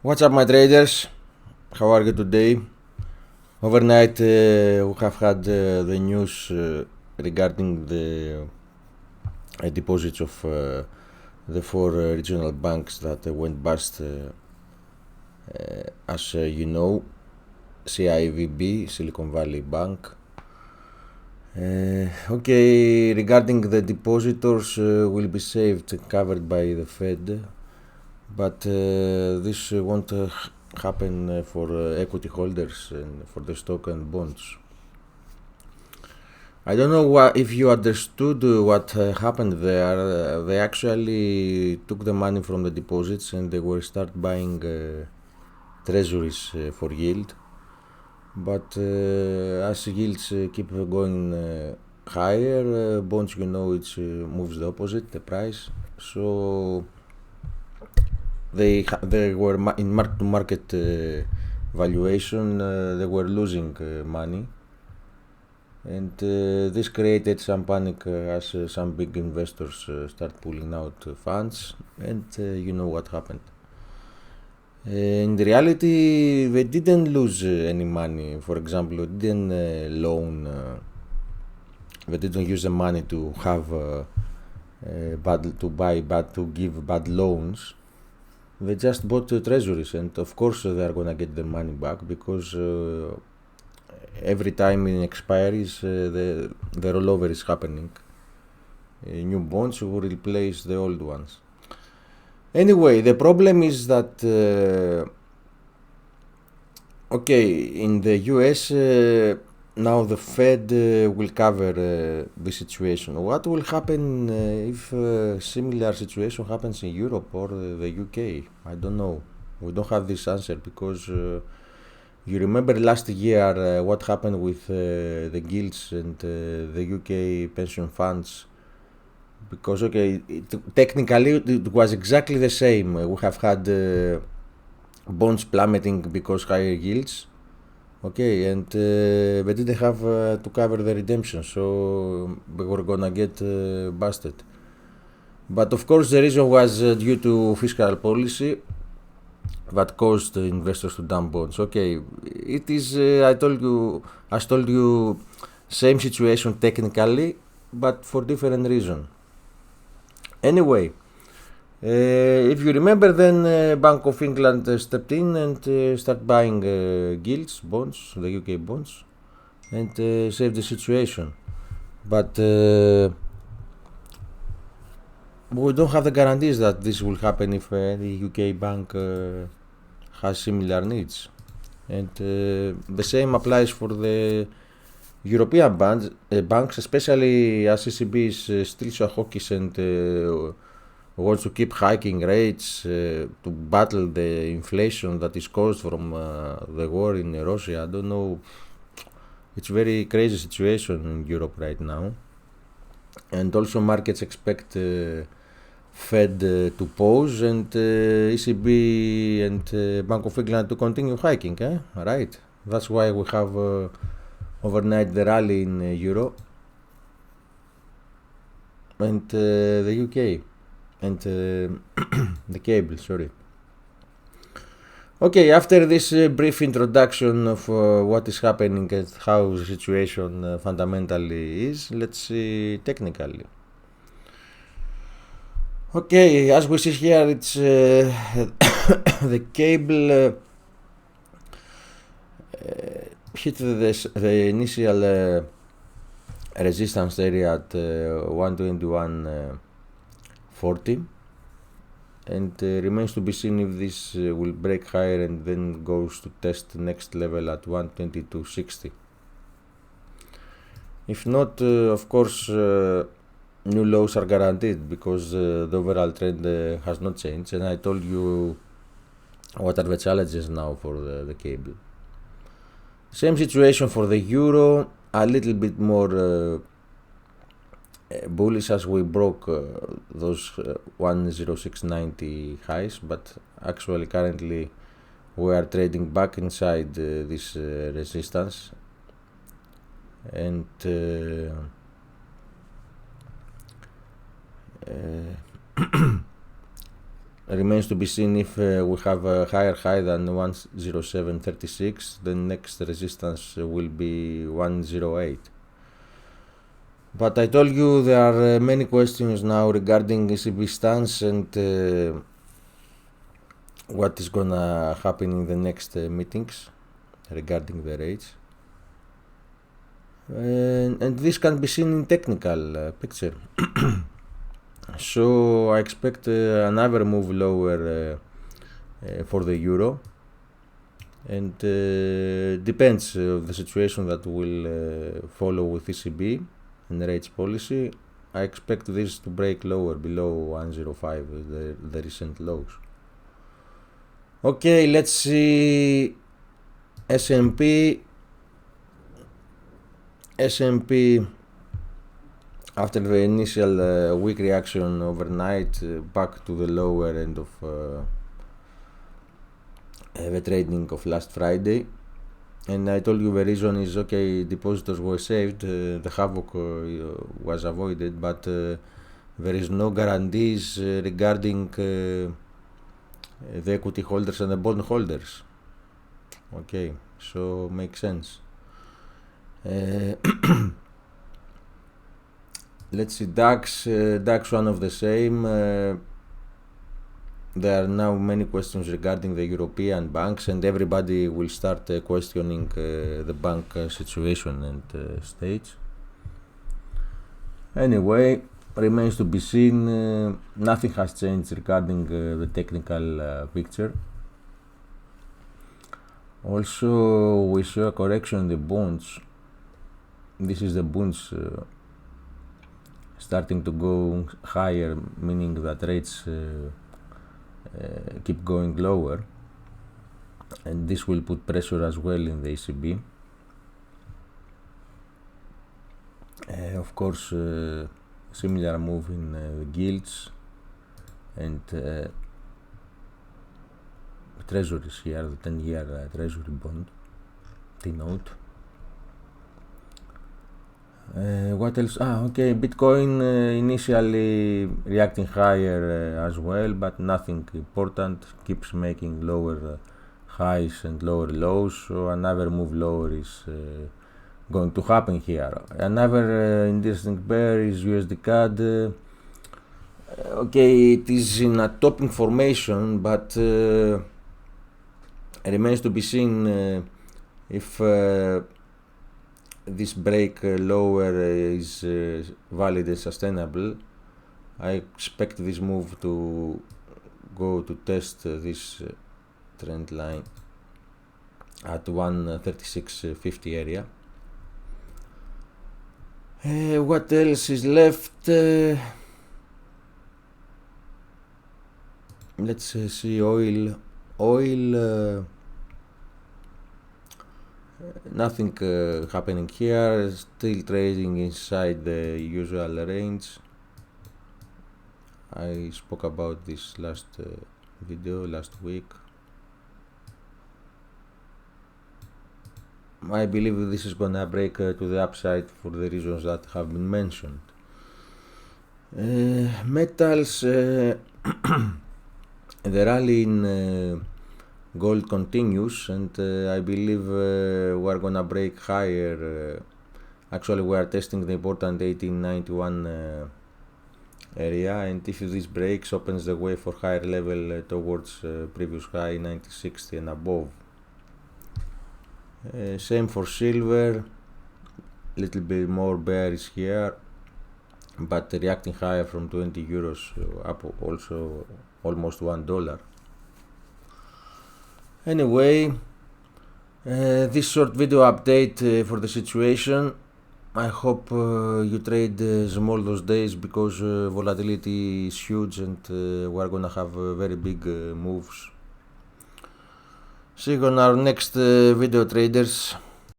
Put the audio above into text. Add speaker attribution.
Speaker 1: What's up, my traders? How are you today? Overnight, we have had the news regarding the deposits of the four regional banks that went bust, as you know, SIVB, Silicon Valley Bank. Okay, regarding the depositors, will be saved, covered by the Fed, but this won't happen for equity holders and for the stock and bonds. I don't know if you understood what happened there. They actually took the money from the deposits and they were start buying treasuries for yield. But as yields keep going higher, bonds, you know, it moves the opposite, the price. So they were in mark-to-market valuation, they were losing money. And this created some panic as some big investors start pulling out funds, and you know what happened. In reality, they didn't lose any money. For example, they didn't loan, they didn't use the money to have to give bad loans. They just bought treasuries, and of course they are gonna get their money back because every time in expiries the rollover is happening. New bonds will replace the old ones. Anyway, the problem is that okay, in the US now the Fed will cover the situation. What will happen if similar situation happens in Europe or the UK? I don't know. We don't have this answer because you remember last year what happened with the guilds and the UK pension funds? Because okay, technically it was exactly the same. We have had bonds plummeting because higher yields. Okay, and they didn't have to cover the redemption, so we were gonna get busted. But of course, the reason was due to fiscal policy that caused investors to dump bonds. Okay, it is. I told you, same situation technically, but for different reason. Anyway, if you remember, then Bank of England stepped in and started buying gilts, bonds, the UK bonds, and saved the situation. But we don't have the guarantees that this will happen if the UK bank has similar needs. And the same applies for the European banks, especially as ECB is still so hawkish and wants to keep hiking rates to battle the inflation that is caused from the war in Russia. I don't know. It's a very crazy situation in Europe right now. And also markets expect Fed to pause and ECB and Bank of England to continue hiking. Right? That's why we have overnight the rally in Euro and the UK and the cable, sorry. Okay, after this brief introduction of what is happening and how the situation fundamentally is, let's see technically. Okay, as we see here, it's the cable hit the initial resistance area at 121.40 and remains to be seen if this will break higher and then goes to test the next level at 122.60. If not, of course, new lows are guaranteed because the overall trend has not changed, and I told you what are the challenges now for the cable. Same situation for the euro, a little bit more bullish as we broke those 106.90 highs, but actually currently we are trading back inside this resistance, and Remains to be seen if we have a higher high than 107.36. The next resistance will be 108. But I told you there are many questions now regarding ECB stance and what is gonna happen in the next meetings regarding the rates. And this can be seen in technical picture. So I expect another move lower for the euro, and depends of the situation that will follow with ECB and rates policy. I expect this to break lower below 105, the recent lows. Okay, let's see S&P. S&P, after the initial weak reaction overnight, back to the lower end of the trading of last Friday. And I told you the reason is, okay, depositors were saved, the havoc was avoided, but there is no guarantees regarding the equity holders and the bond holders. Okay, so makes sense. Let's see, DAX one of the same. There are now many questions regarding the European banks, and everybody will start questioning the bank situation and stage. Anyway, remains to be seen. Nothing has changed regarding the technical picture. Also, we saw a correction in the bonds. This is the bonds starting to go higher, meaning that rates keep going lower, and this will put pressure as well in the ECB. Of course, similar move in the gilts and treasuries here, the 10-year treasury bond, T-note. What else? Okay, Bitcoin initially reacting higher as well, but nothing important, keeps making lower highs and lower lows, so another move lower is going to happen here. Another interesting pair is USD CAD. Okay, it is in a topping formation, but remains to be seen if this break lower is valid and sustainable. I expect this move to go to test this trend line at 136.50 area. What else is left? Let's see oil. Nothing happening here, still trading inside the usual range. I spoke about this last video, last week. I believe this is gonna break to the upside for the reasons that have been mentioned. Metals, the rally in gold continues, and I believe we are gonna break higher. Actually, we are testing the important 1891 area, and if this breaks, opens the way for higher level towards previous high 9060 and above. Same for silver, little bit more bearish here, but reacting higher from 20 euros up, also almost $1. Anyway, this short video update for the situation. I hope you trade small those days, because volatility is huge, and we're gonna have very big moves. See you on our next video, traders.